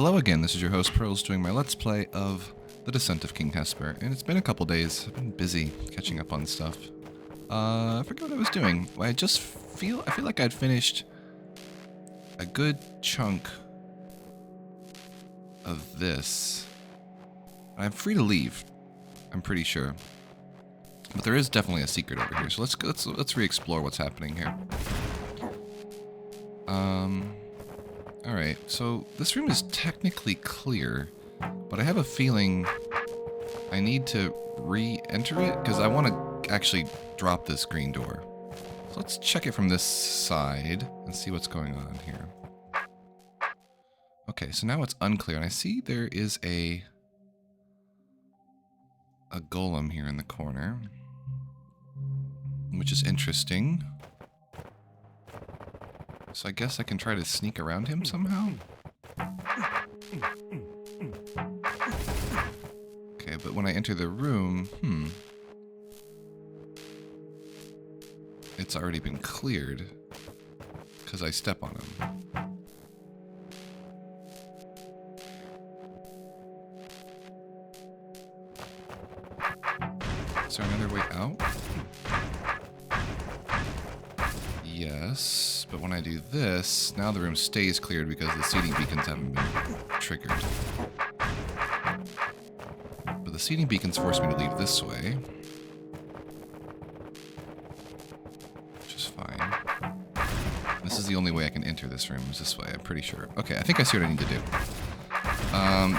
Hello again, this is your host Pearls doing my Let's Play of The Descent of King Hesper, and it's been a couple days. I've been busy catching up on stuff. I forgot what I was doing. I feel like I'd finished a good chunk of this. I'm free to leave, I'm pretty sure. But there is definitely a secret over here, so let's re-explore what's happening here. Alright, so this room is technically clear, but I have a feeling I need to re-enter it, because I want to actually drop this green door. So let's check it from this side and see what's going on here. Okay, so now it's unclear, and I see there is a golem here in the corner, which is interesting. So I guess I can try to sneak around him somehow? Okay, but when I enter the room, it's already been cleared because I step on him. Is there another way out? Yes, but when I do this, now the room stays cleared because the seeding beacons haven't been triggered. But the seeding beacons force me to leave this way, which is fine. This is the only way I can enter this room, is this way, I'm pretty sure. Okay, I think I see what I need to do.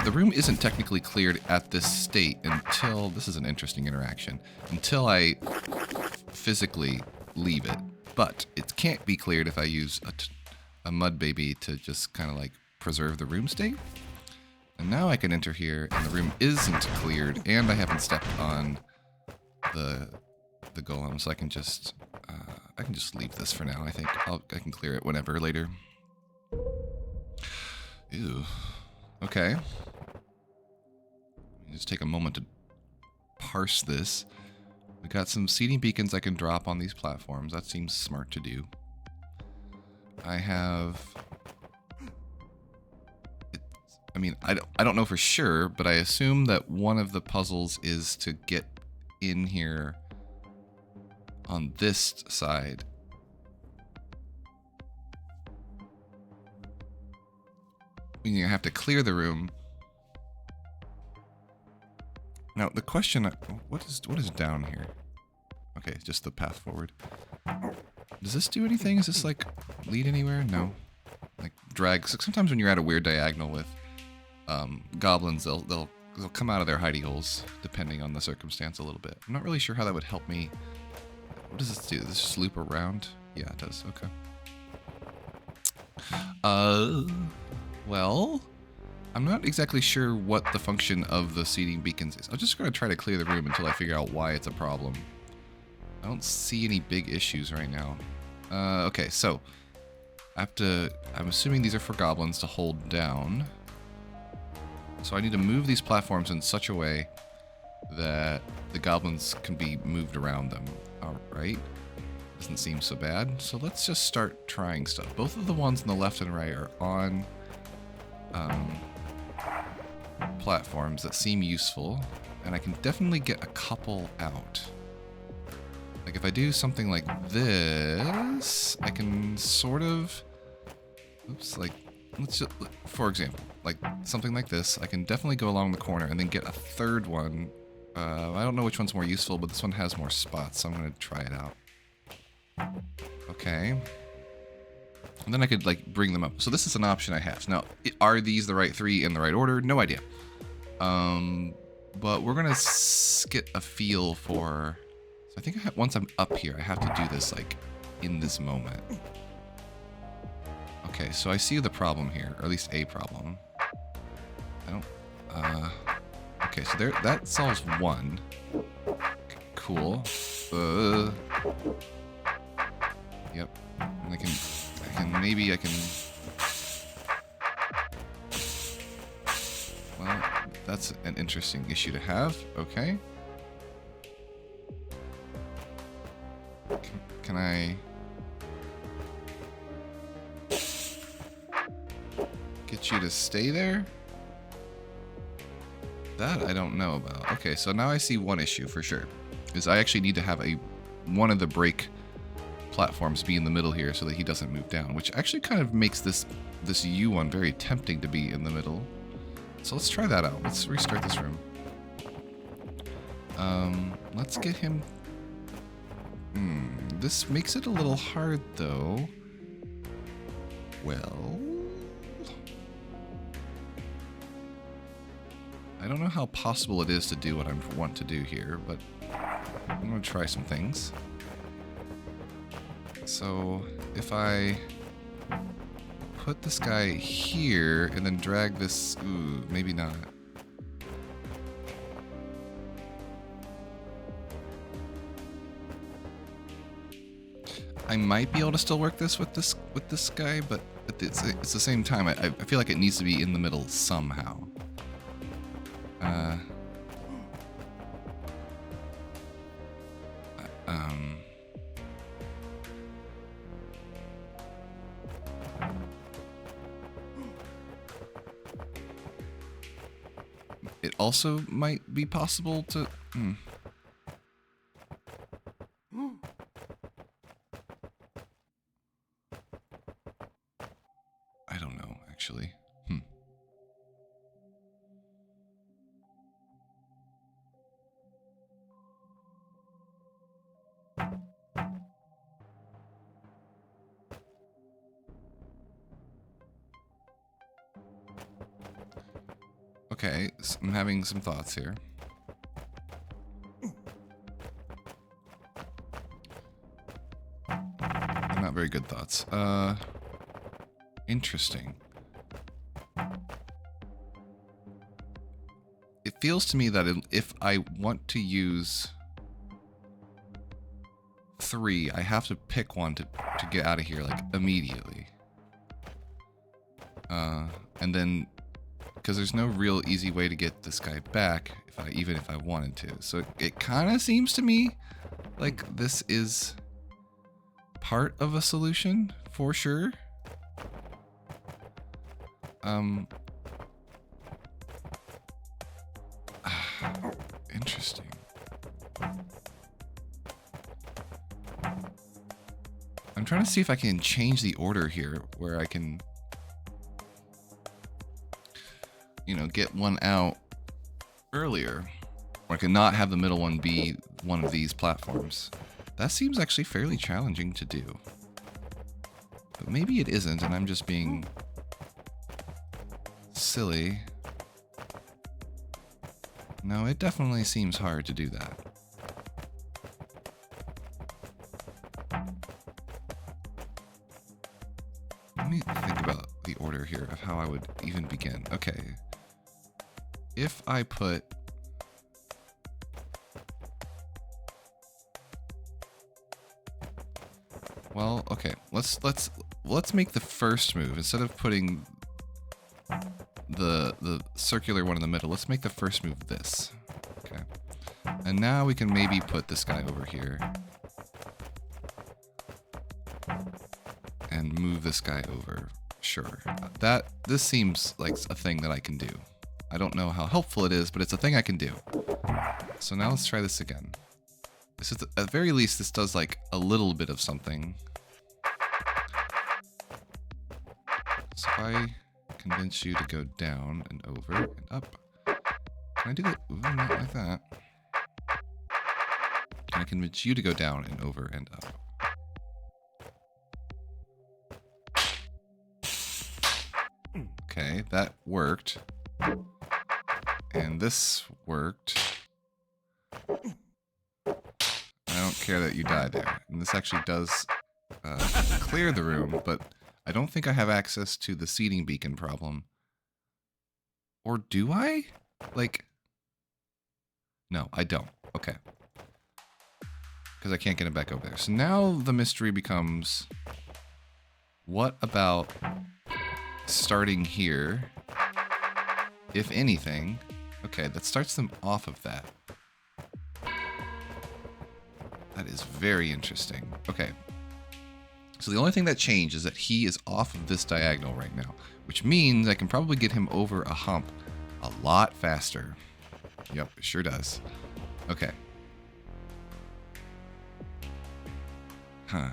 The room isn't technically cleared at this state until, this is an interesting interaction, until I physically leave it. But it can't be cleared if I use a mud baby to just kind of like preserve the room state. And now I can enter here, and the room isn't cleared, and I haven't stepped on the golem, so I can just leave this for now. I think I can clear it whenever later. Ew. Okay. Just take a moment to parse this. We got some seeding beacons I can drop on these platforms. That seems smart to do. I have... I don't know for sure, but I assume that one of the puzzles is to get in here on this side. Meaning I have to clear the room. Now, the question, what is down here? Okay, just the path forward. Does this do anything? Is this, like, lead anywhere? No. Like, drag. So sometimes when you're at a weird diagonal with goblins, they'll come out of their hidey holes, depending on the circumstance a little bit. I'm not really sure how that would help me. What does this do? Does this just loop around? Yeah, it does. Okay. Well... I'm not exactly sure what the function of the seeding beacons is. I'm just going to try to clear the room until I figure out why it's a problem. I don't see any big issues right now. Okay, so I'm assuming these are for goblins to hold down. So I need to move these platforms in such a way that the goblins can be moved around them. Alright. Doesn't seem so bad. So let's just start trying stuff. Both of the ones on the left and right are on platforms that seem useful, and I can definitely get a couple out. Like if I do something like this, I can sort of, like, let's just, for example, like something like this, I can definitely go along the corner and then get a third one. I don't know which one's more useful, but this one has more spots, so I'm going to try it out. Okay. And then I could, like, bring them up. So this is an option I have. Now, are these the right three in the right order? No idea. But we're going to get a feel for... So I think once I'm up here, I have to do this, like, in this moment. Okay, so I see the problem here, or at least a problem. I don't... Okay, so that solves one. Okay, cool. Yep. And maybe I can... Well, that's an interesting issue to have. Okay. Can I... get you to stay there? That I don't know about. Okay, so now I see one issue for sure. Is I actually need to have one of the brake platforms be in the middle here so that he doesn't move down, which actually kind of makes this U one very tempting to be in the middle. So let's try that out. Let's restart this room. Let's get him... this makes it a little hard though. Well... I don't know how possible it is to do what I want to do here, but I'm going to try some things. So, if I put this guy here and then drag this... Ooh, maybe not. I might be able to still work this with this guy, but it's the same time. I feel like it needs to be in the middle somehow. It also might be possible to... I don't know, actually. Okay, so I'm having some thoughts here. They're not very good thoughts. Interesting. It feels to me that if I want to use 3, I have to pick one to get out of here, like, immediately. And then... because there's no real easy way to get this guy back, even if I wanted to. So it kind of seems to me like this is part of a solution, for sure. Interesting. I'm trying to see if I can change the order here, where I can... you know, get one out earlier. Or I can not have the middle one be one of these platforms. That seems actually fairly challenging to do. But maybe it isn't, and I'm just being silly. No, it definitely seems hard to do that. Let me think about the order here of how I would even begin. Okay. If I put... well, okay. Let's make the first move instead of putting the circular one in the middle. Let's make the first move this. Okay. And now we can maybe put this guy over here. And move this guy over. Sure. This seems like a thing that I can do. I don't know how helpful it is, but it's a thing I can do. So now let's try this again. This is, at the very least, this does like a little bit of something. So if I convince you to go down and over and up. Can I do that? Ooh, not like that. Can I convince you to go down and over and up? Okay, that worked. And this worked. I don't care that you die there. And this actually does clear the room, but I don't think I have access to the seating beacon problem. Or do I? Like... no, I don't. Okay. Because I can't get it back over there. So now the mystery becomes... what about starting here? If anything... okay, that starts them off of that. That is very interesting. Okay. So the only thing that changed is that he is off of this diagonal right now, which means I can probably get him over a hump a lot faster. Yep, it sure does. Okay. Huh.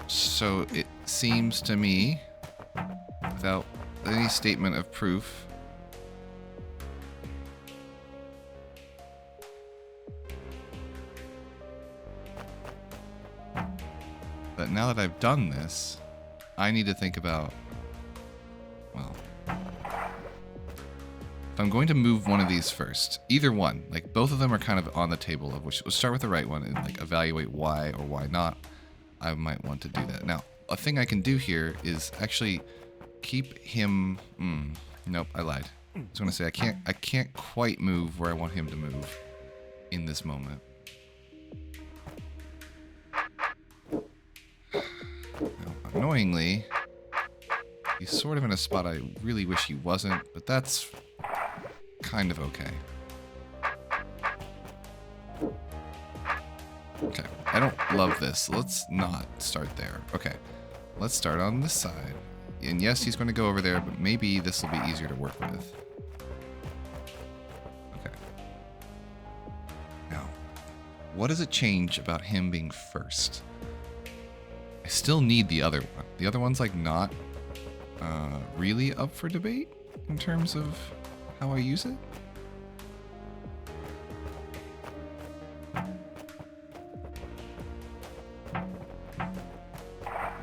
So it seems to me, without any statement of proof, that now that I've done this, I need to think about, well, if I'm going to move one of these first, either one, like both of them are kind of on the table, of which, let's start with the right one and like evaluate why or why not I might want to do that. Now, a thing I can do here is actually keep him, nope, I lied. I was gonna say I can't quite move where I want him to move in this moment. Now, annoyingly, he's sort of in a spot I really wish he wasn't, but that's kind of okay. Okay, I don't love this. Let's not start there. Okay, let's start on this side. And yes, he's going to go over there, but maybe this will be easier to work with. Okay. Now, what does it change about him being first? I still need the other one. The other one's like not really up for debate in terms of how I use it.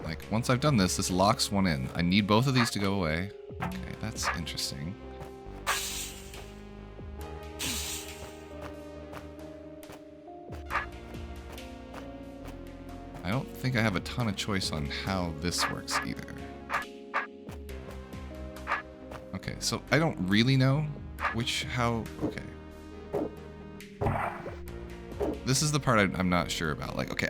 Like, once I've done this, this locks one in. I need both of these to go away. Okay, that's interesting. I don't think I have a ton of choice on how this works either. Okay, so I don't really know okay. This is the part I'm not sure about. Like, okay,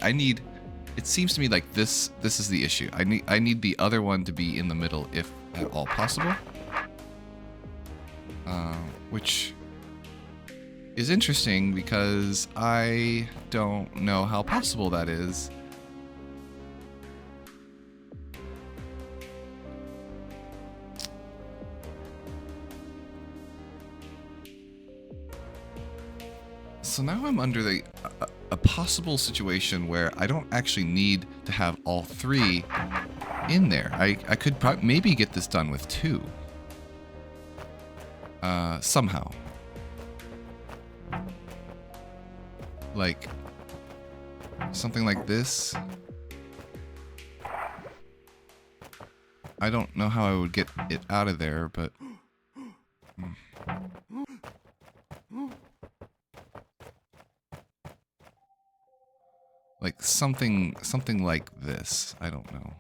it seems to me like this is the issue. I need the other one to be in the middle if at all possible. Which is interesting because I don't know how possible that is. So now I'm under a possible situation where I don't actually need to have all three in there. I could maybe get this done with two. Somehow. Like, something like this. I don't know how I would get it out of there, but... Like something like this. I don't know.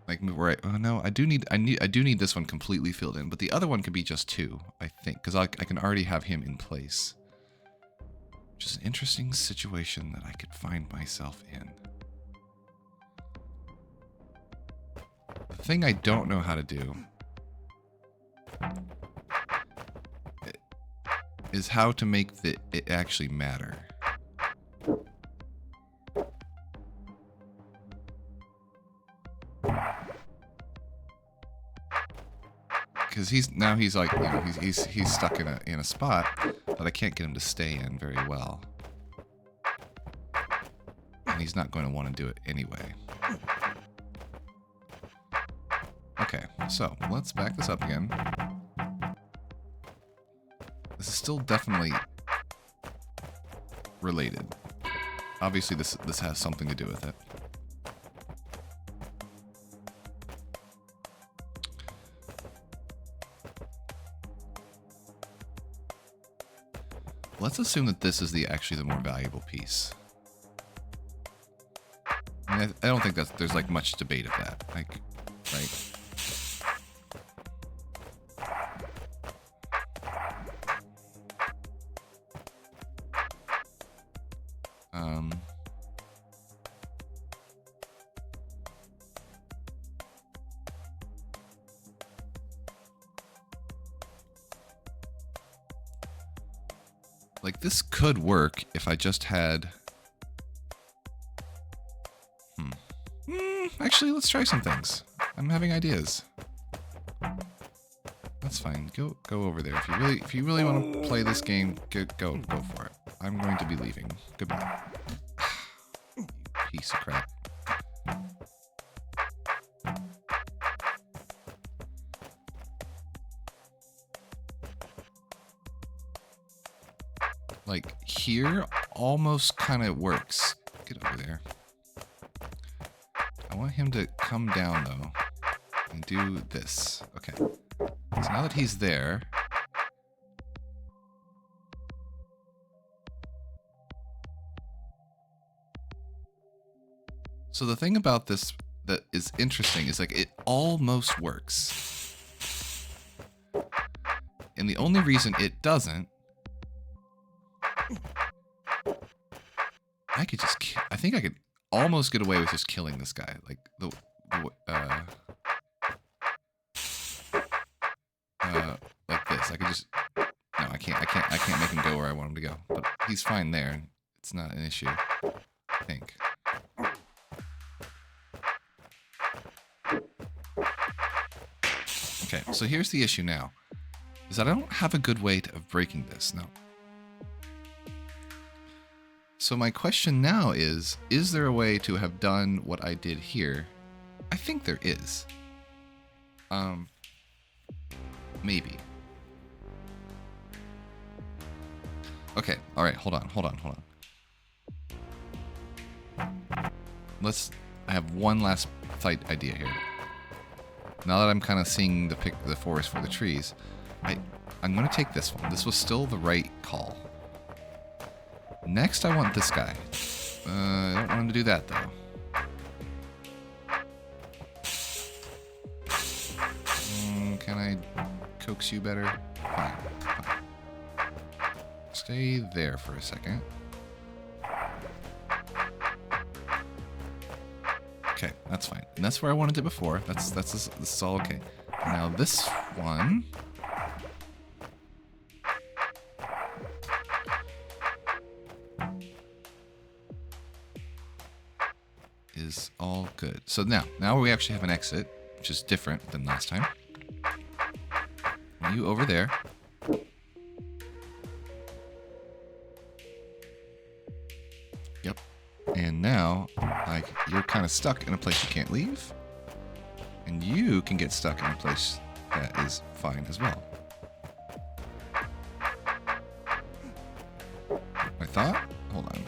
Like right. Oh no, I do need this one completely filled in, but the other one could be just two, I think, because I can already have him in place. Which is an interesting situation that I could find myself in. The thing I don't know how to do is how to make it actually matter. Because he's like, you know, he's stuck in a spot that I can't get him to stay in very well. And he's not going to want to do it anyway. Okay, so let's back this up again. This is still definitely related. Obviously, this has something to do with it. Let's assume that this is actually the more valuable piece. I mean, I don't think there's like much debate of that. Like, right? Like, this could work if I just had... Actually, let's try some things. I'm having ideas. That's fine. Go over there. If you really want to play this game, go for it. I'm going to be leaving. Goodbye. You piece of crap. Like, here almost kind of works. Get over there. I want him to come down, though, and do this. Okay. So now that he's there... So the thing about this that is interesting is, like, it almost works. And the only reason it doesn't... I think I could almost get away with just killing this guy. Like, like this. I could just... No, I can't make him go where I want him to go. But he's fine there. It's not an issue, I think. Okay, so here's the issue now. Is that I don't have a good way of breaking this. No. So my question now is there a way to have done what I did here? I think there is. Maybe. Okay, alright, hold on. I have one last fight idea here. Now that I'm kind of seeing the forest for the trees, I'm going to take this one. This was still the right call. Next, I want this guy. I don't want him to do that, though. Can I coax you better? Fine. Stay there for a second. Okay, that's fine. And that's where I wanted it before. This is all okay. Now this one... is all good. So now we actually have an exit, which is different than last time. You over there. Yep. And now, like, you're kind of stuck in a place you can't leave. And you can get stuck in a place that is fine as well. I thought? Hold on.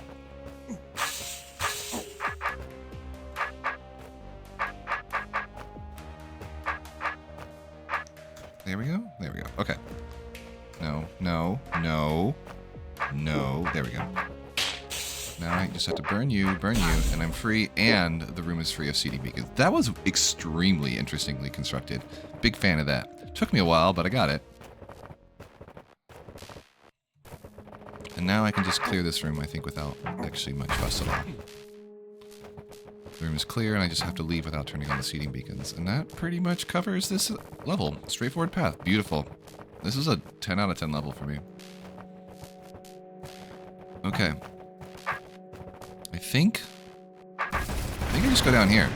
There we go. There we go. Okay. No. There we go. Now I just have to burn you, and I'm free, and the room is free of seeding beacons. That was extremely interestingly constructed. Big fan of that. Took me a while, but I got it. And now I can just clear this room, I think, without actually much fuss at all. The room is clear, and I just have to leave without turning on the seeding beacons. And that pretty much covers this level. Straightforward path. Beautiful. This is a 10 out of 10 level for me. Okay. I think I just go down here.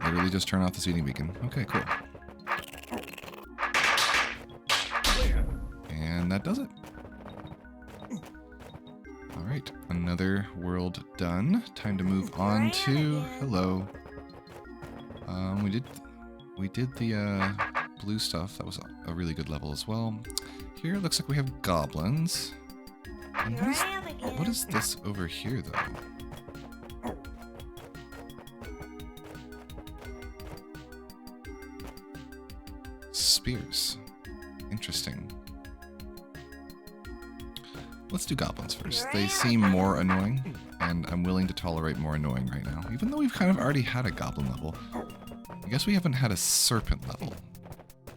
Literally just turn off the seeding beacon. Okay, cool. And that does it. Alright, another world done. Time to move on to... Hello. We did the blue stuff. That was a really good level as well. Here it looks like we have goblins. And what is this over here, though? Spears. Interesting. Let's do goblins first. They seem more annoying, and I'm willing to tolerate more annoying right now. Even though we've kind of already had a goblin level. I guess we haven't had a serpent level.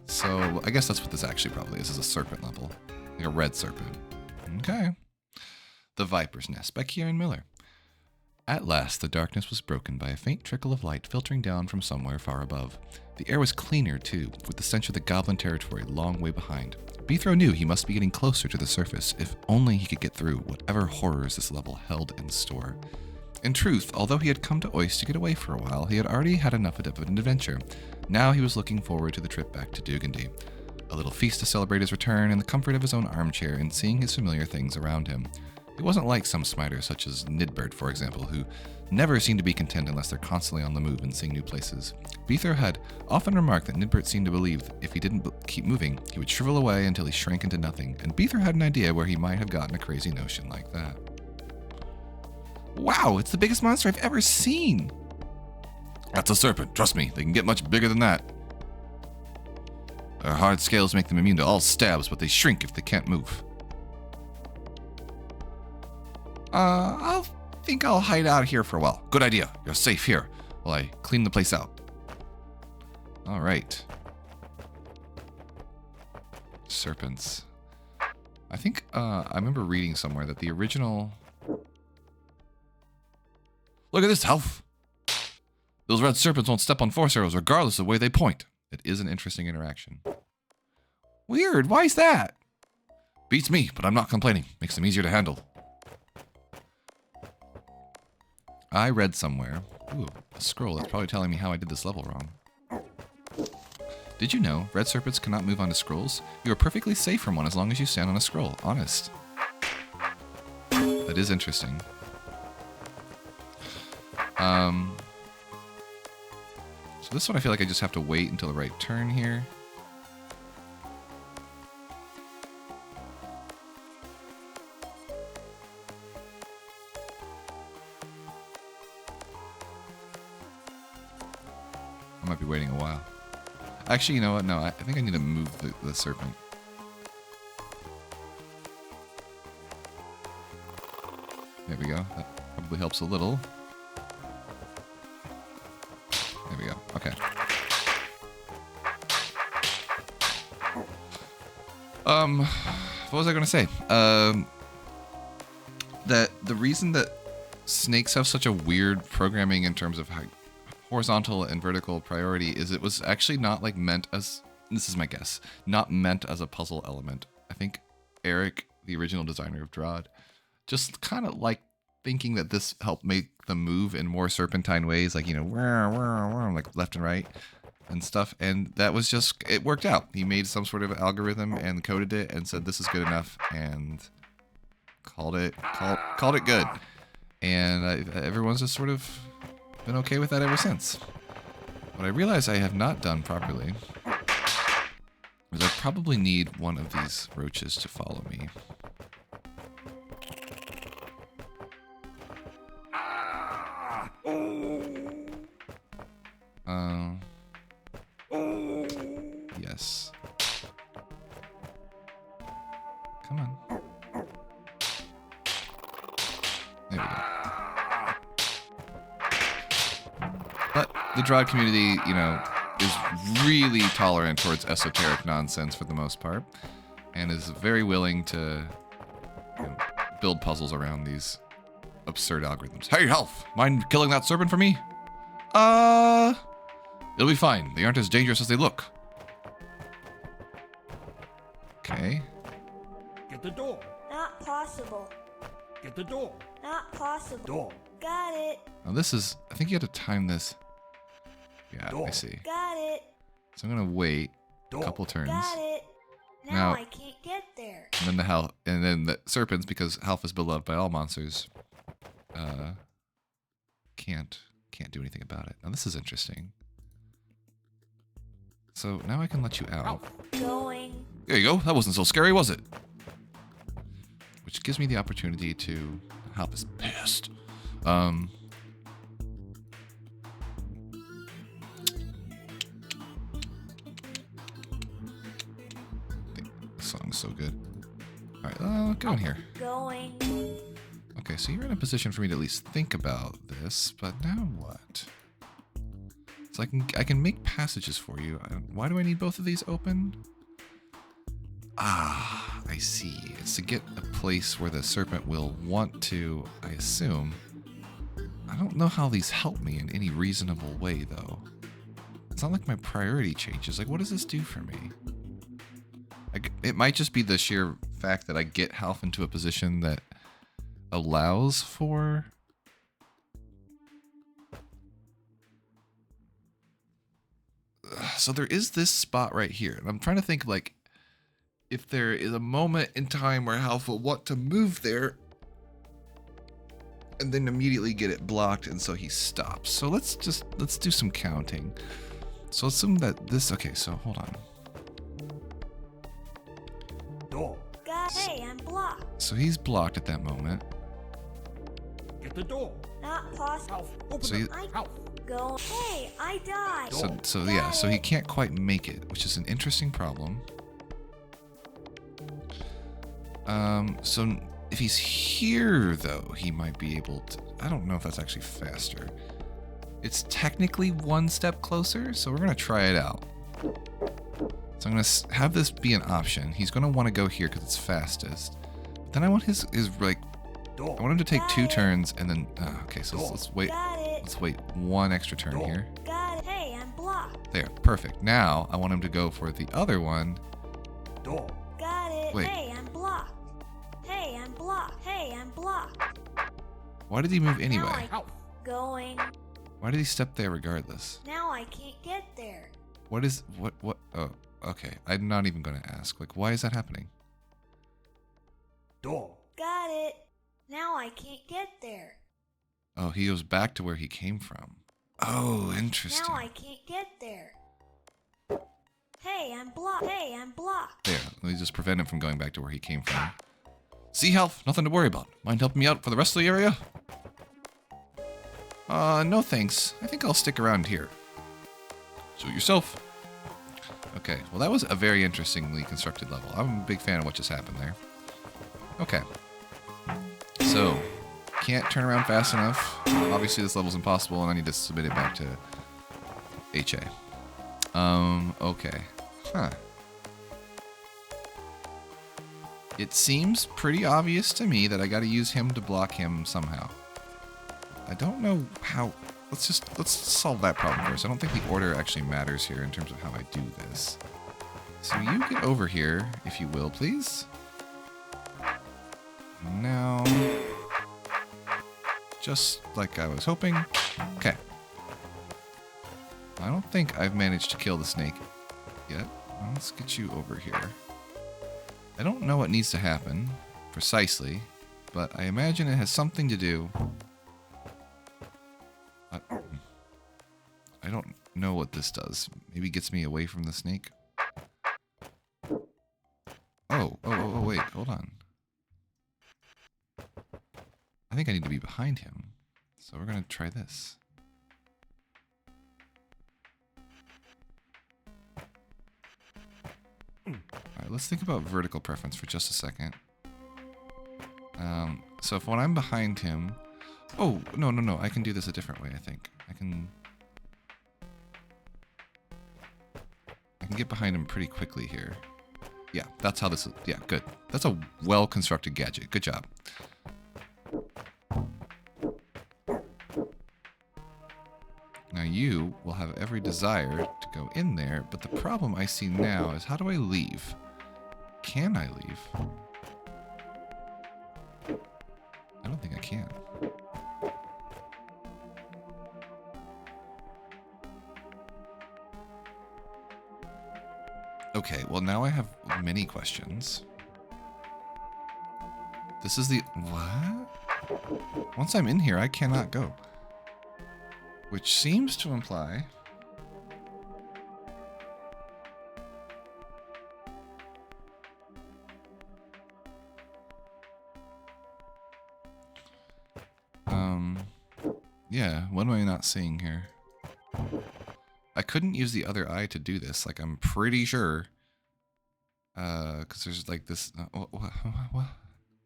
So I guess that's what this actually probably is a serpent level. Like a red serpent. Okay. The Viper's Nest by Kieran Miller. At last, the darkness was broken by a faint trickle of light filtering down from somewhere far above. The air was cleaner, too, with the stench of the goblin territory a long way behind. Beethro knew he must be getting closer to the surface, if only he could get through whatever horrors this level held in store. In truth, although he had come to Oist to get away for a while, he had already had enough of an adventure. Now he was looking forward to the trip back to Dugandy. A little feast to celebrate his return in the comfort of his own armchair and seeing his familiar things around him. He wasn't like some smiters such as Nidbert, for example, who never seemed to be content unless they're constantly on the move and seeing new places. Beethro had often remarked that Nidbert seemed to believe that if he didn't keep moving, he would shrivel away until he shrank into nothing, and Beethro had an idea where he might have gotten a crazy notion like that. Wow, it's the biggest monster I've ever seen! That's a serpent, trust me, they can get much bigger than that. Their hard scales make them immune to all stabs, but they shrink if they can't move. I think I'll hide out here for a while. Good idea. You're safe here while I clean the place out. All right. Serpents. I think I remember reading somewhere that the original... Look at this, Half! Those red serpents won't step on force arrows regardless of the way they point. It is an interesting interaction. Weird, why is that? Beats me, but I'm not complaining. Makes them easier to handle. I read somewhere, ooh, a scroll that's probably telling me how I did this level wrong. Did you know red serpents cannot move onto scrolls? You are perfectly safe from one as long as you stand on a scroll, honest. That is interesting. So this one I feel like I just have to wait until the right turn here. I might be waiting a while. Actually, you know what? No, I think I need to move the serpent. There we go. That probably helps a little. There we go. Okay. What was I going to say? That the reason that snakes have such a weird programming in terms of how horizontal and vertical priority is it was actually not like meant as, this is my guess, not meant as a puzzle element. I think Eric, the original designer of DROD, just kind of like thinking that this helped make them move in more serpentine ways, like, you know, like left and right and stuff. And that was just, it worked out. He made some sort of algorithm and coded it and said, this is good enough, and called it good. And everyone's just sort of been okay with that ever since. What I realize I have not done properly is I probably need one of these roaches to follow me. Yes. Come on. There we go. But the DROD community, you know, is really tolerant towards esoteric nonsense for the most part, and is very willing to, you know, build puzzles around these absurd algorithms. Hey, Health! Mind killing that serpent for me? It'll be fine. They aren't as dangerous as they look. Okay. Get the door. Not possible. Get the door. Not possible. Door. Got it. Now this is, I think you have to time this. Yeah, Door. I see. Got it. So I'm gonna wait Door. a couple turns. Got it. Now- Now I can't get there. And then and then the serpents, because Half is beloved by all monsters, can't do anything about it. Now this is interesting. So now I can let you out. Going. There you go. That wasn't so scary, was it? Which gives me the opportunity to... Half is pissed. This song's so good. Alright, go in here. Going. Okay, so you're in a position for me to at least think about this, but now what? So I can make passages for you. Why do I need both of these open? Ah, I see. It's to get a place where the serpent will want to, I assume. I don't know how these help me in any reasonable way, though. It's not like my priority changes. Like, what does this do for me? It might just be the sheer fact that I get Half into a position that allows for... So there is this spot right here. And I'm trying to think, like, if there is a moment in time where Half will want to move there and then immediately get it blocked, and so he stops. So let's do some counting. So assume that this... Okay, so hold on. Door. Hey, I'm blocked. So he's blocked at that moment. Get the door. Not possible. Ralph, open So the you- Ralph. Go. Hey, I died. So yeah, so he can't quite make it, which is an interesting problem. So if he's here, though, he might be able to... I don't know if that's actually faster. It's technically one step closer, so we're going to try it out. So I'm going to have this be an option. He's going to want to go here because it's fastest. But then I want his like... Door. I want him to take 2 turns and then... okay, so let's wait. Got it. Let's wait 1 extra turn here. Got it. Hey, I'm blocked. There, perfect. Now I want him to go for the other one. Door. Got it. Wait. Hey, I'm blocked. Hey, I'm blocked. Hey, I'm blocked. Why did he move Now anyway? I Ralph. going. Why did he step there regardless? Now I can't get there. What is... What... Oh, okay. I'm not even going to ask. Like, why is that happening? Door. Got it. Now I can't get there. Oh, he goes back to where he came from. Oh, interesting. Now I can't get there. Hey, I'm blocked. Hey, I'm blocked. There, let me just prevent him from going back to where he came from. See, Half, nothing to worry about. Mind helping me out for the rest of the area? No thanks. I think I'll stick around here. Suit yourself. Okay, well that was a very interestingly constructed level. I'm a big fan of what just happened there. Okay. So, can't turn around fast enough. Obviously this level's impossible and I need to submit it back to HA. Okay. Huh. It seems pretty obvious to me that I gotta use him to block him somehow. I don't know how... Let's solve that problem first. I don't think the order actually matters here in terms of how I do this. So you get over here, if you will, please. Now... Just like I was hoping. Okay. I don't think I've managed to kill the snake yet. Let's get you over here. I don't know what needs to happen precisely, but I imagine it has something to do... I don't know what this does. Maybe gets me away from the snake. Oh, wait, hold on. I think I need to be behind him. So we're gonna try this. Alright, let's think about vertical preference for just a second. So if when I'm behind him... Oh, no, I can do this a different way, I think. I can get behind him pretty quickly here. Yeah, that's how this is. Yeah, good. That's a well-constructed gadget. Good job. Now you will have every desire to go in there, but the problem I see now is how do I leave? Can I leave? I don't think I can. Okay, well now I have many questions. This is the... What? Once I'm in here, I cannot go. Which seems to imply... Yeah, what am I not seeing here? I couldn't use the other eye to do this, like I'm pretty sure. Because there's like this... what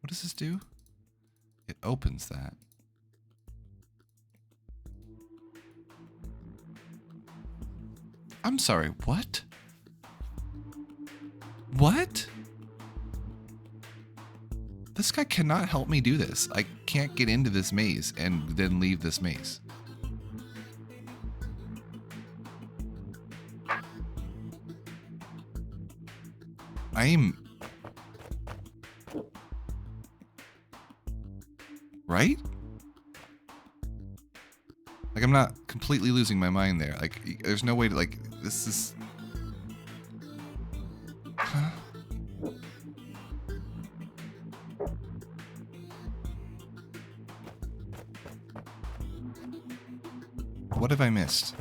does this do? It opens that. I'm sorry, what? What? This guy cannot help me do this. can't get into this maze and then leave this maze. I'm... Right? Like, I'm not completely losing my mind there. Like, there's no way to, like, this is... Huh? What have I missed?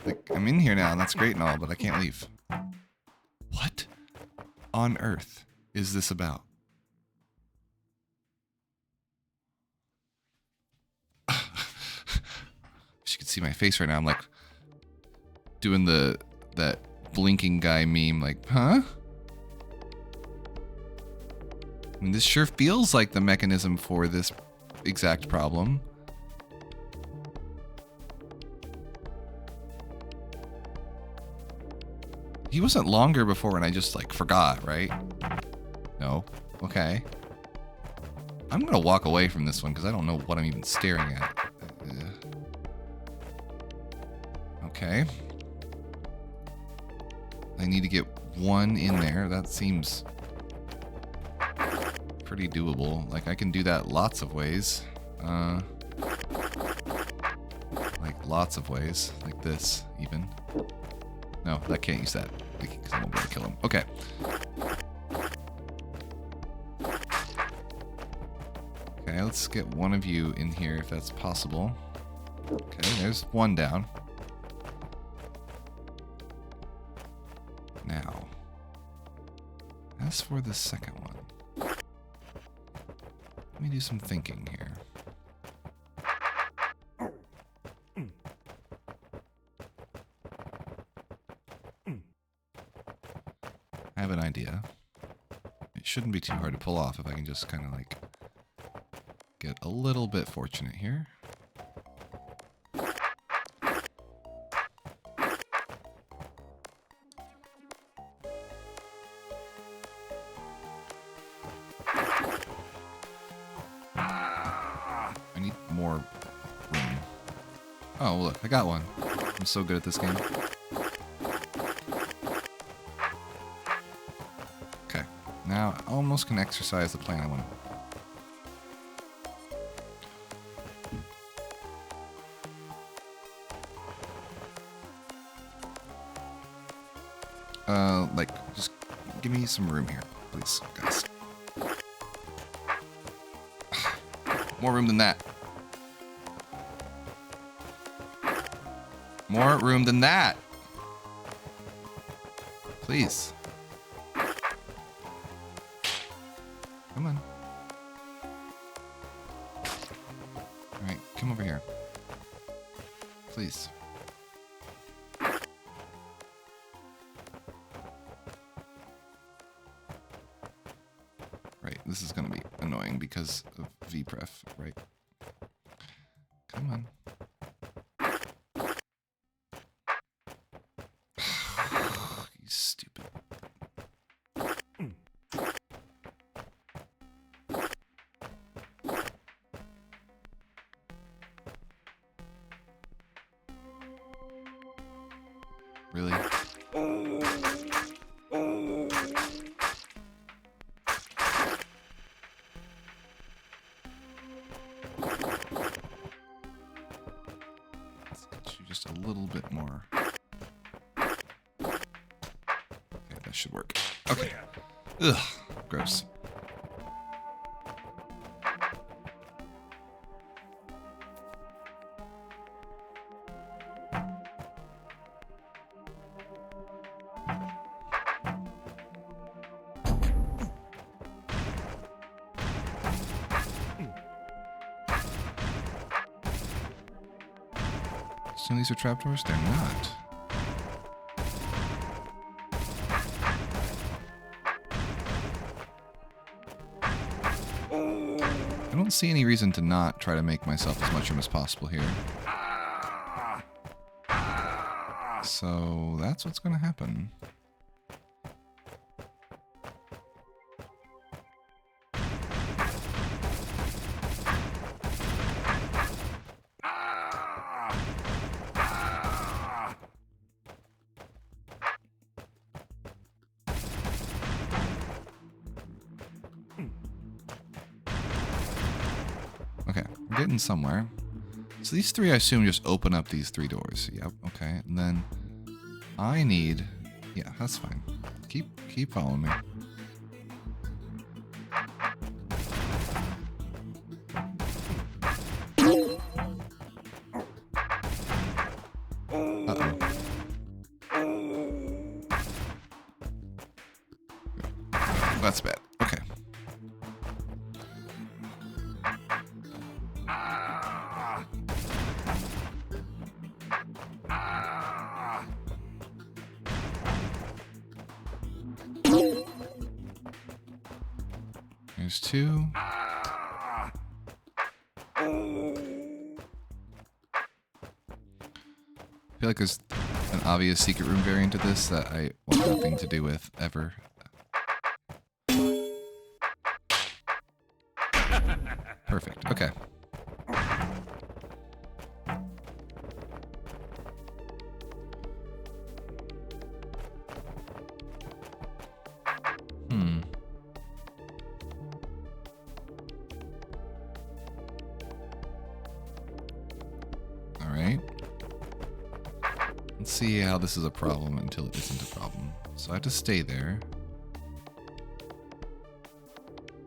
Like, I'm in here now, and that's great and all, but I can't leave. What on earth is this about? As you can see my face right now, I'm like doing that blinking guy meme, like, huh? I mean, this sure feels like the mechanism for this exact problem. He wasn't longer before and I just, like, forgot, right? No. Okay. I'm gonna walk away from this one because I don't know what I'm even staring at. Okay. I need to get one in there. That seems pretty doable. Like, I can do that lots of ways. Like, lots of ways. Like this, even. No, I can't use that. Because I won't be able to kill him. Okay. Okay, let's get one of you in here if that's possible. Okay, there's one down. Now, as for the second one, let me do some thinking here. I have an idea. It shouldn't be too hard to pull off if I can just kind of like get a little bit fortunate here. I need more room. Oh, look, I got one. I'm so good at this game. Okay, now I almost can exercise the plan I want. Like, just give me some room here, please, guys. More room than that. More room than that. Please. Come on. Alright, come over here. Please. Right, this is gonna be annoying because of vpref, right? Come on. You stupid. Really? Just a little bit more. Okay, that should work. Okay. Ugh, gross. Assume these are trapdoors? They're not. I don't see any reason to not try to make myself as much room as possible here. So that's what's going to happen. getting somewhere. So these three, I assume, just open up these three doors. Yep, okay. And then I need... Yeah, that's fine. Keep following me. Uh-oh. That's bad. Okay. There's two. I feel like there's an obvious secret room variant of this that I want nothing to do with ever. Perfect. Okay. Alright. Let's see how this is a problem until it isn't a problem. So I have to stay there.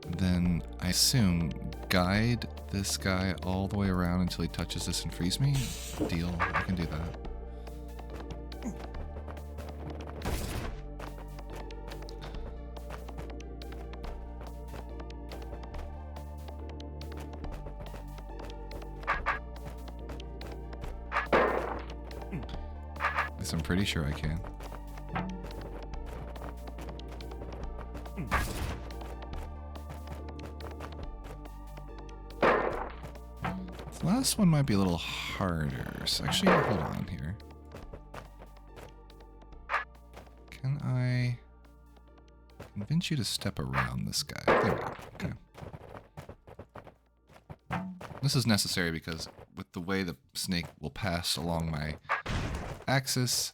And then I assume guide this guy all the way around until he touches this and frees me. Deal. I can do that. I'm pretty sure I can. The last one might be a little harder. So actually, hold on here. Can I convince you to step around this guy? There we go. Okay. This is necessary because with the way the snake will pass along my axis,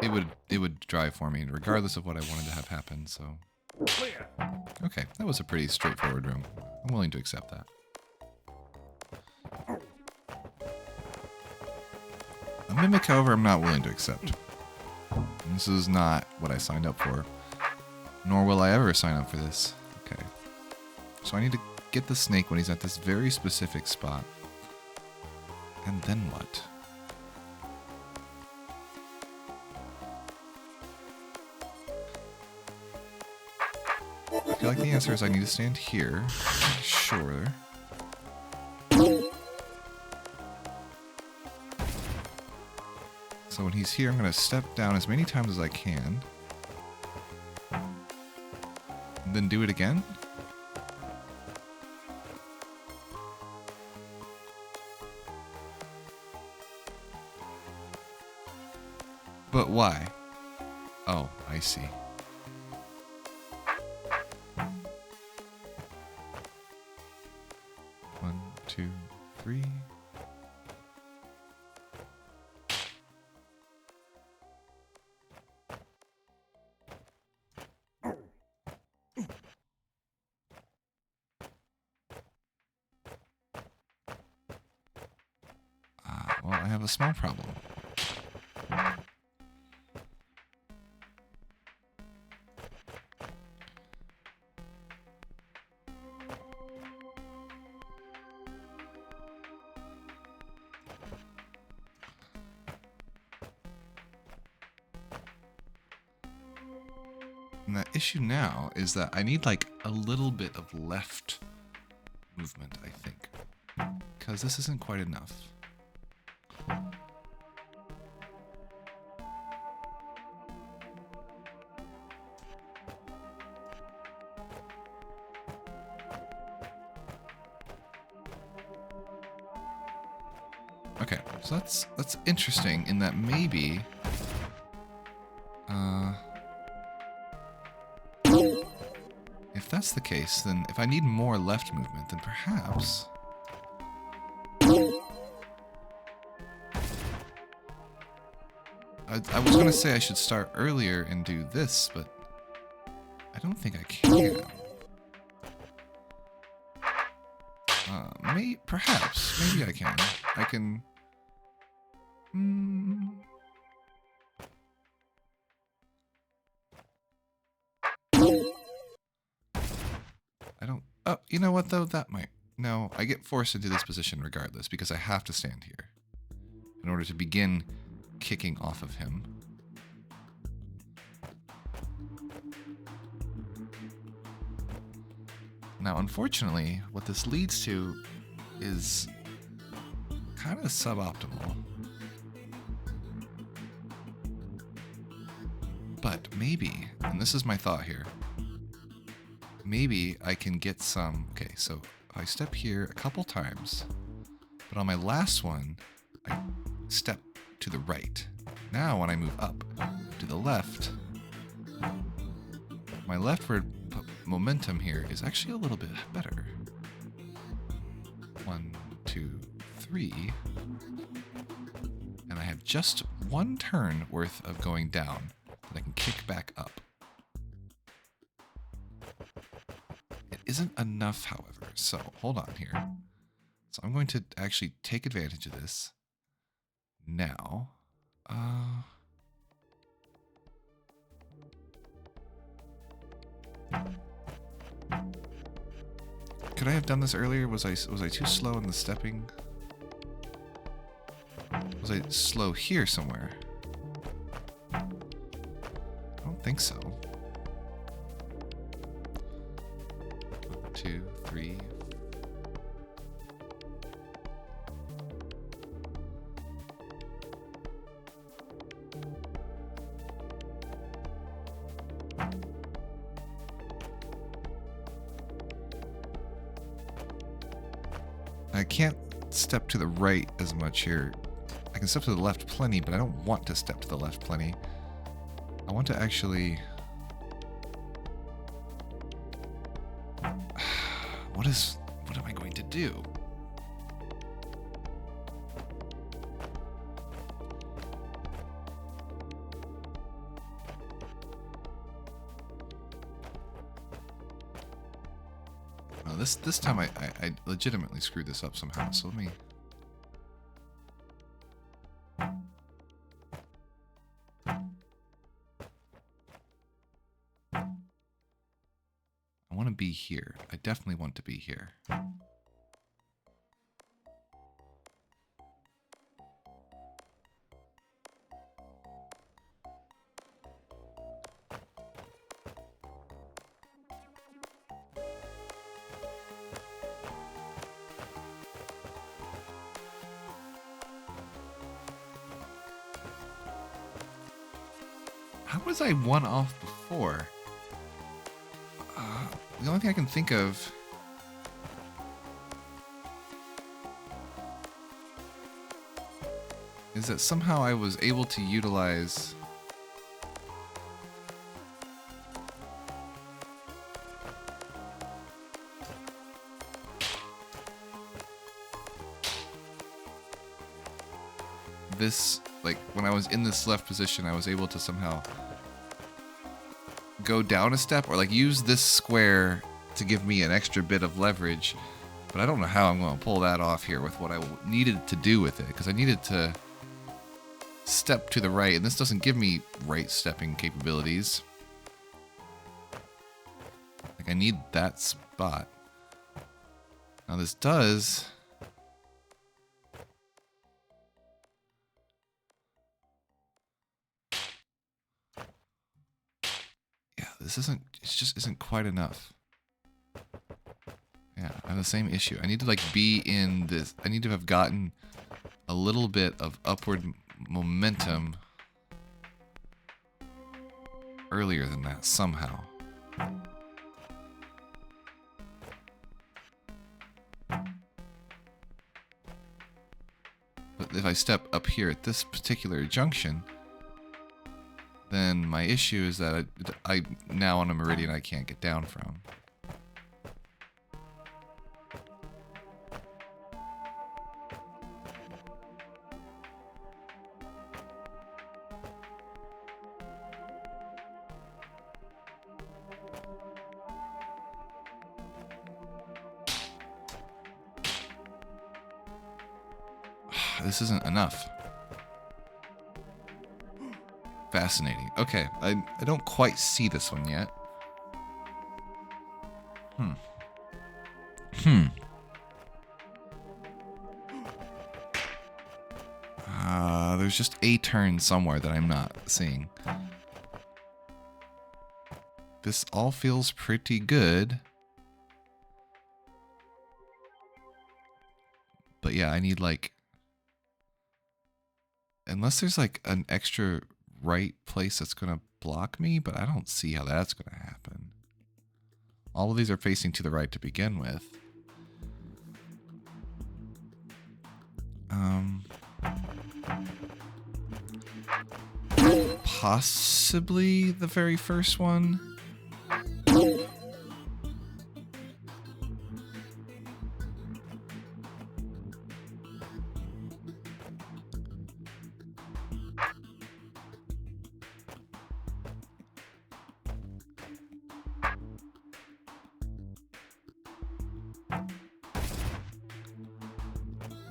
it would drive for me regardless of what I wanted to have happen. So okay, that was a pretty straightforward room. I'm willing to accept that. A mimic, however, I'm not willing to accept. This is not what I signed up for, nor will I ever sign up for this. Okay, so I need to get the snake when he's at this very specific spot, and then what? I feel like the answer is I need to stand here. Sure. So when he's here, I'm going to step down as many times as I can. And then do it again. But why? Oh, I see. One, two, three. Well, I have a small problem. And the issue now is that I need like a little bit of left movement, I think. Because this isn't quite enough. Okay, so that's interesting in that maybe if that's the case, then if I need more left movement, then perhaps I was gonna say I should start earlier and do this, but I don't think I can. Perhaps. Maybe I can. I can... I don't... Oh, you know what, though? That might... No, I get forced into this position regardless, because I have to stand here in order to begin kicking off of him. Now, unfortunately, what this leads to is kind of suboptimal. But maybe, and this is my thought here, maybe I can get some... Okay, so I step here a couple times, but on my last one, I step to the right. Now, when I move up to the left, my leftward momentum here is actually a little bit better. 1, 2, 3. And I have just one turn worth of going down that I can kick back up. It isn't enough, however, so hold on here. So I'm going to actually take advantage of this now. Could I have done this earlier? Was I too slow in the stepping? Was I slow here somewhere? I don't think so. 1, 2, 3. I can't step to the right as much here. I can step to the left plenty, but I don't want to step to the left plenty. I want to actually... What am I going to do? Oh, this time I legitimately screwed this up somehow, so let me... I want to be here. I definitely want to be here. How was I one off before? The only thing I can think of... is that somehow I was able to utilize... this, like, when I was in this left position, I was able to somehow go down a step, or like use this square to give me an extra bit of leverage. But I don't know how I'm going to pull that off here with what I needed to do with it, because I needed to step to the right, and this doesn't give me right stepping capabilities. Like, I need that spot. Now this does... it just isn't quite enough. Yeah, I have the same issue. I need to like be in this, I need to have gotten a little bit of upward momentum earlier than that somehow. But if I step up here at this particular junction, then my issue is that I now on a meridian I can't get down from. This isn't enough. Fascinating. Okay, I don't quite see this one yet. There's just a turn somewhere that I'm not seeing. This all feels pretty good. But yeah, I need like... Unless there's like an extra right place that's going to block me, but I don't see how that's going to happen. All of these are facing to the right to begin with. Possibly the very first one.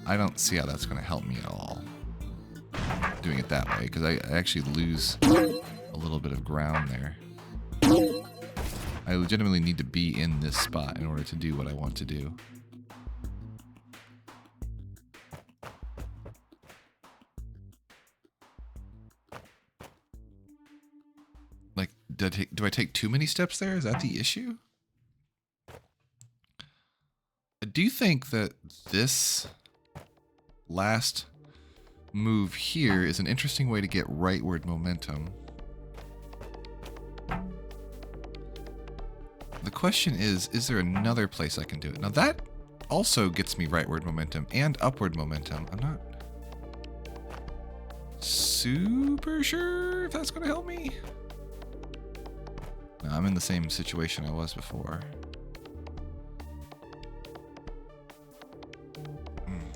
I don't see how that's going to help me at all, doing it that way, because I actually lose a little bit of ground there. I legitimately need to be in this spot in order to do what I want to do. Like, do I take too many steps there? Is that the issue? I do think that this last move here is an interesting way to get rightward momentum. The question is there another place I can do it? Now that also gets me rightward momentum and upward momentum. I'm not super sure if that's going to help me. No, I'm in the same situation I was before.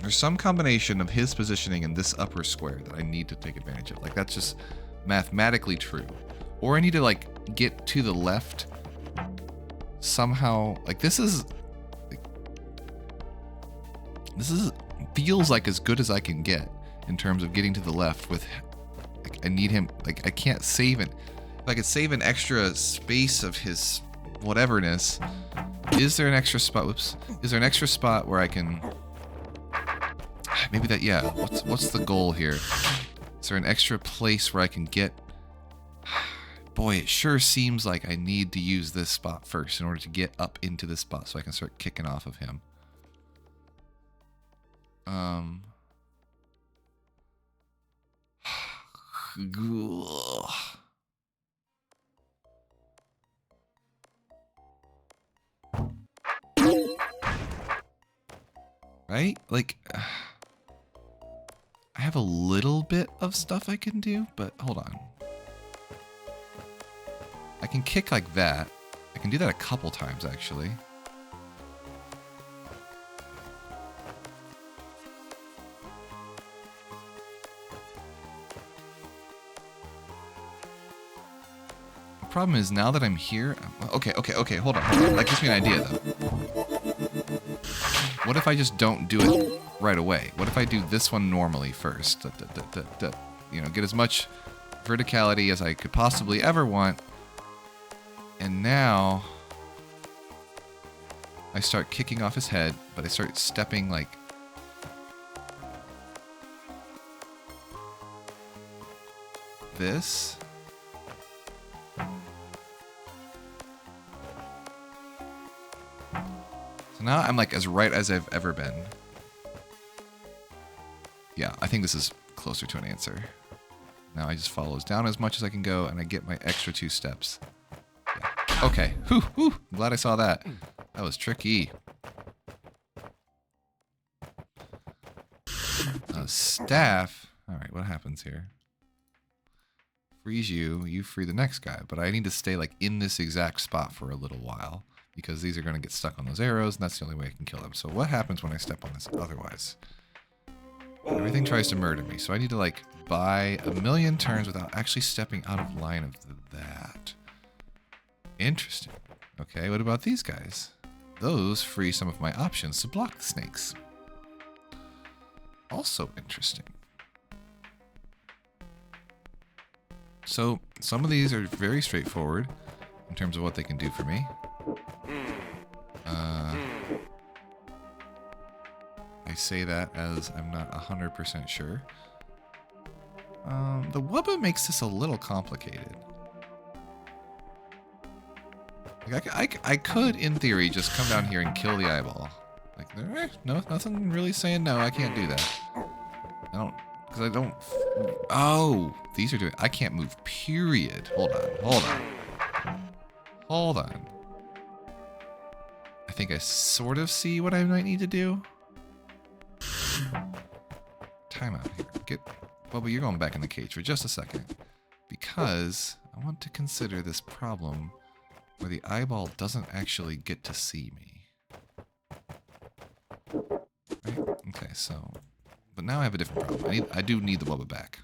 There's some combination of his positioning in this upper square that I need to take advantage of. Like, that's just mathematically true. Or I need to, like, get to the left somehow. Like, this is feels like as good as I can get in terms of getting to the left with, like, I need him, like, I can't save it. If I could save an extra space of his whateverness, is there an extra spot? Whoops. Is there an extra spot where I can... Maybe that, yeah. What's the goal here? Is there an extra place where I can get... Boy, it sure seems like I need to use this spot first in order to get up into this spot so I can start kicking off of him. Right? Like... I have a little bit of stuff I can do, but hold on. I can kick like that. I can do that a couple times, actually. The problem is now that I'm here... Okay, hold on. That gives me an idea, though. What if I just don't do it right away? What if I do this one normally first? You know, get as much verticality as I could possibly ever want. And now I start kicking off his head, but I start stepping like this. So now I'm like as right as I've ever been. Yeah, I think this is closer to an answer. Now I just follows down as much as I can go, and I get my extra 2 steps. Yeah. Okay. Whew. I'm glad I saw that. That was tricky. Staff. All right, what happens here? Freeze you. You free the next guy. But I need to stay like in this exact spot for a little while because these are going to get stuck on those arrows, and that's the only way I can kill them. So what happens when I step on this otherwise? Everything tries to murder me, so I need to like buy a million turns without actually stepping out of line of that. Interesting. Okay, what about these guys? Those free some of my options to block the snakes. also interesting. So some of these are very straightforward in terms of what they can do for me. I say that as I'm not 100% sure. The Wubba makes this a little complicated. Like I could, in theory, just come down here and kill the eyeball. Like, no, nothing really saying no, I can't do that. I don't, because I don't... Oh, these are doing... I can't move, period. Hold on. I think I sort of see what I might need to do. Time out here. Bubba, you're going back in the cage for just a second. Because I want to consider this problem where the eyeball doesn't actually get to see me. Right? Okay, so... But now I have a different problem. I do need the Wubba back.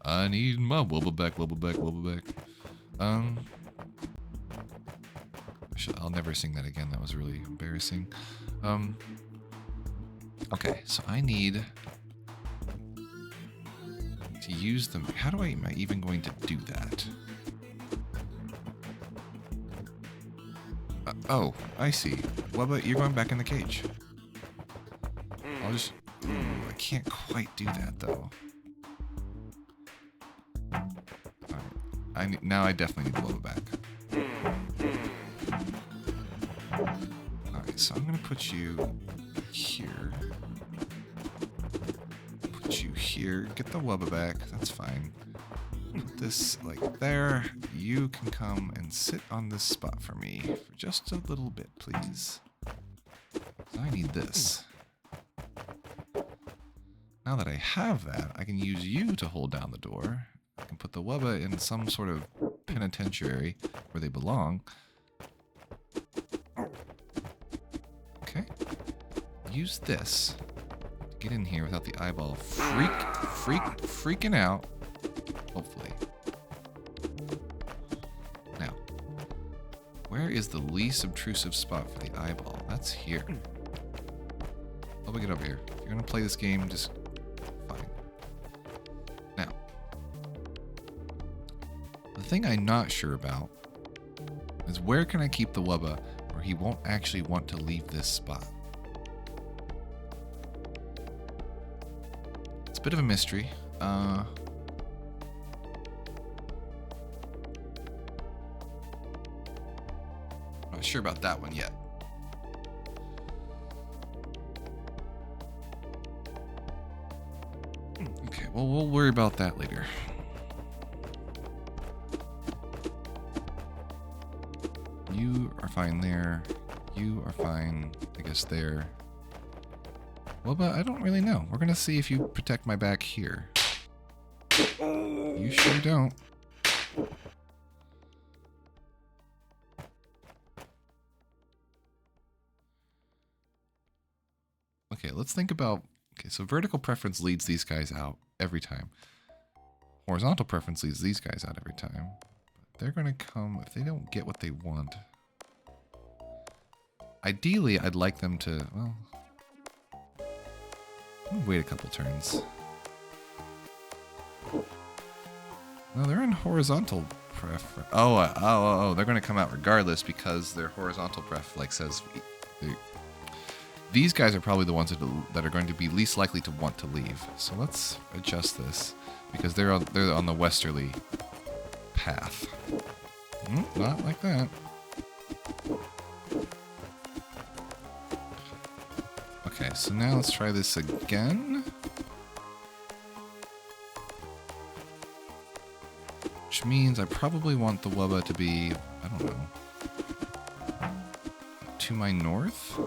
I need my Wubba back. I'll never sing that again. That was really embarrassing. Okay, so I need to use them. How am I even going to do that? Oh, I see. Wubba, you're going back in the cage. I'll just... Ooh, I can't quite do that, though. Alright. Now I definitely need the Wubba back. Alright, so I'm going to put you here. Put you here. Get the Wubba back. That's fine. Put this, like, there. You can come and sit on this spot for me for just a little bit, please. So I need this. Now that I have that, I can use you to hold down the door. I can put the Wubba in some sort of penitentiary where they belong. Okay. Use this to get in here without the eyeball freaking out. Hopefully. Now, where is the least obtrusive spot for the eyeball? That's here. Wubba, get over here. If you're gonna play this game, just... The thing I'm not sure about is where can I keep the Wubba where he won't actually want to leave this spot. It's a bit of a mystery. Not sure about that one yet. Okay, well, we'll worry about that later. You are fine there. You are fine, I guess, there. Wubba, I don't really know. We're going to see if you protect my back here. You sure don't. Okay, let's think about... Okay, so vertical preference leads these guys out every time. Horizontal preference leads these guys out every time. They're going to come if they don't get what they want. Ideally, I'd like them to, well... wait a couple turns. No, they're in horizontal preference. Oh, they're going to come out regardless because their horizontal pref, like, says... These guys are probably the ones that are going to be least likely to want to leave. So let's adjust this because they're on the westerly path. Not like that. Okay, so now let's try this again. Which means I probably want the Wubba to be, I don't know, to my north?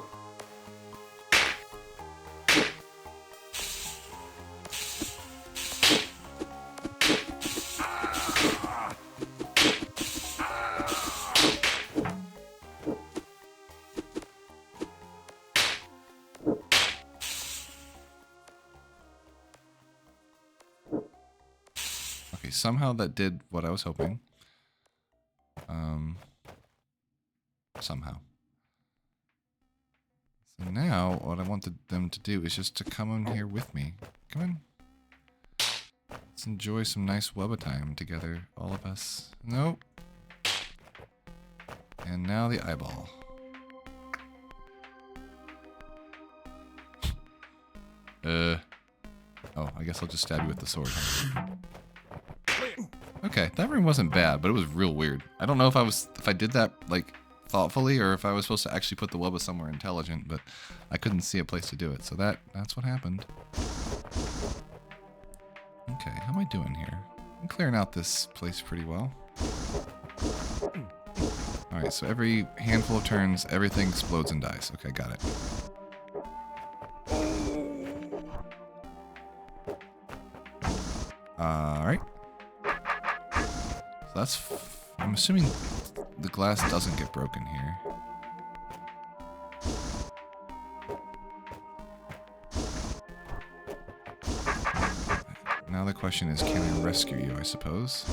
Somehow that did what I was hoping. Somehow. So now, what I want them to do is just to come in here with me. Come in. Let's enjoy some nice wubba time together, all of us. Nope. And now the eyeball. Oh, I guess I'll just stab you with the sword. Okay, that room wasn't bad, but it was real weird. I don't know if I did that, like, thoughtfully, or if I was supposed to actually put the wubba somewhere intelligent, but I couldn't see a place to do it, so that's what happened. Okay, how am I doing here? I'm clearing out this place pretty well. Alright, so every handful of turns, everything explodes and dies. Okay, got it. Alright. So that's... I'm assuming the glass doesn't get broken here. Now the question is, can I rescue you, I suppose?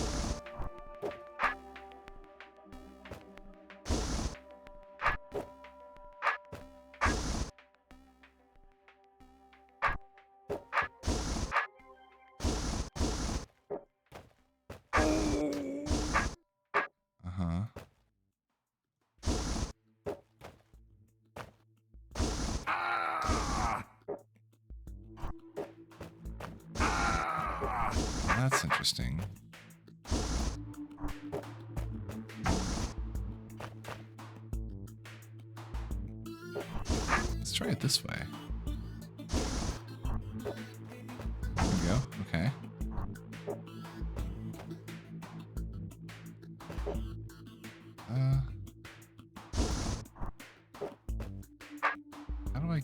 That's interesting. Let's try it this way. There we go. Okay. How do I...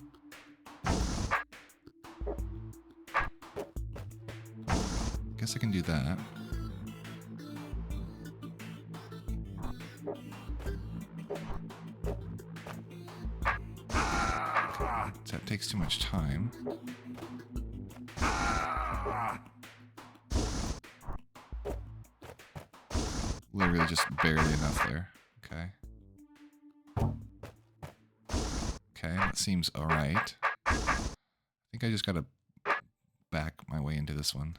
Guess I can do that. That takes too much time. Literally just barely enough there. Okay. Okay, that seems alright. I think I just gotta back my way into this one.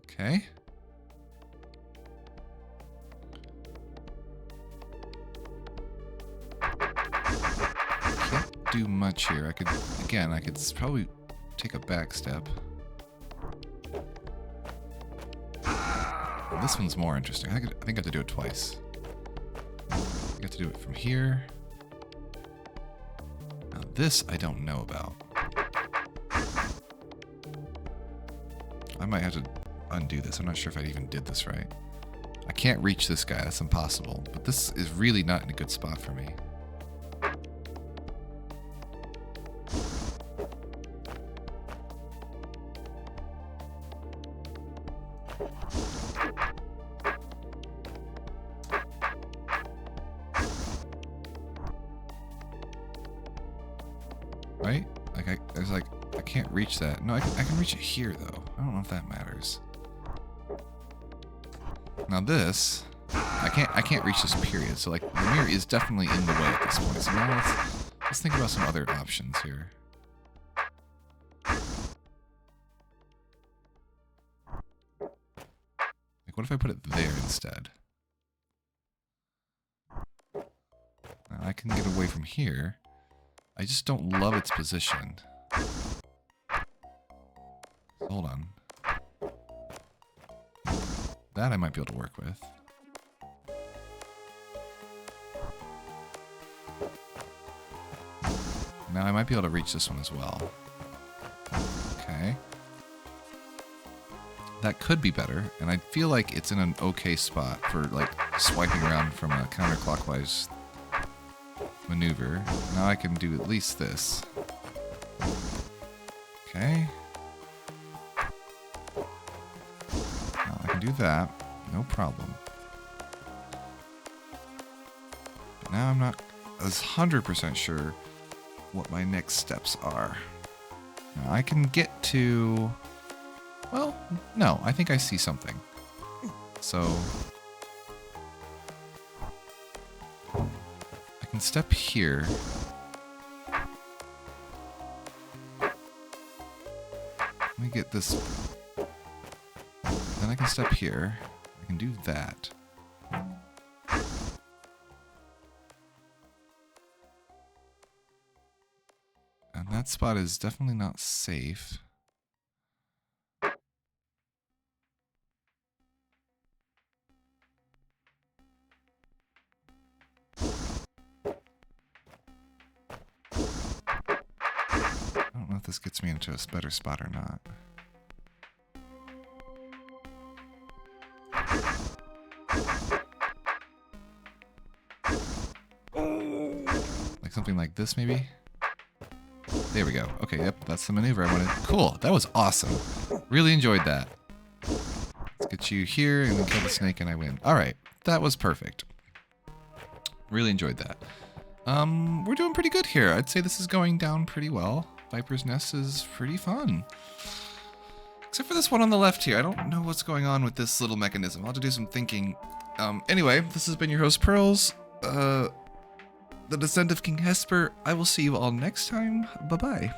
Okay. Can't do much here. I could probably take a back step. This one's more interesting. I think I have to do it twice. I have to do it from here. Now this I don't know about. I might have to undo this. I'm not sure if I even did this right. I can't reach this guy. That's impossible. But this is really not in a good spot for me. Right? I can't reach that. No, I can reach it here though. I don't know if that matters. Now this, I can't reach this period. So like the mirror is definitely in the way at this point. So now let's think about some other options here. Like what if I put it there instead? Now I can get away from here. I just don't love its position. Hold on. That I might be able to work with. Now I might be able to reach this one as well. Okay. That could be better, and I feel like it's in an okay spot for like swiping around from a counterclockwise maneuver. Now I can do at least this. Okay. Now I can do that. No problem. But now I'm not as 100% sure what my next steps are. Now I can get to... Well, no, I think I see something. So... I can step here. Let me get this. Then I can step here. I can do that. And that spot is definitely not safe. I don't know if this gets me into a better spot or not. Like something like this, maybe? There we go. Okay, yep, that's the maneuver I wanted. Cool, that was awesome. Really enjoyed that. Let's get you here and then kill the snake and I win. Alright, that was perfect. Really enjoyed that. We're doing pretty good here. I'd say this is going down pretty well. Viper's Nest is pretty fun. Except for this one on the left here. I don't know what's going on with this little mechanism. I'll have to do some thinking. Anyway, this has been your host, Pearls. The Descent of King Hesper. I will see you all next time. Bye-bye.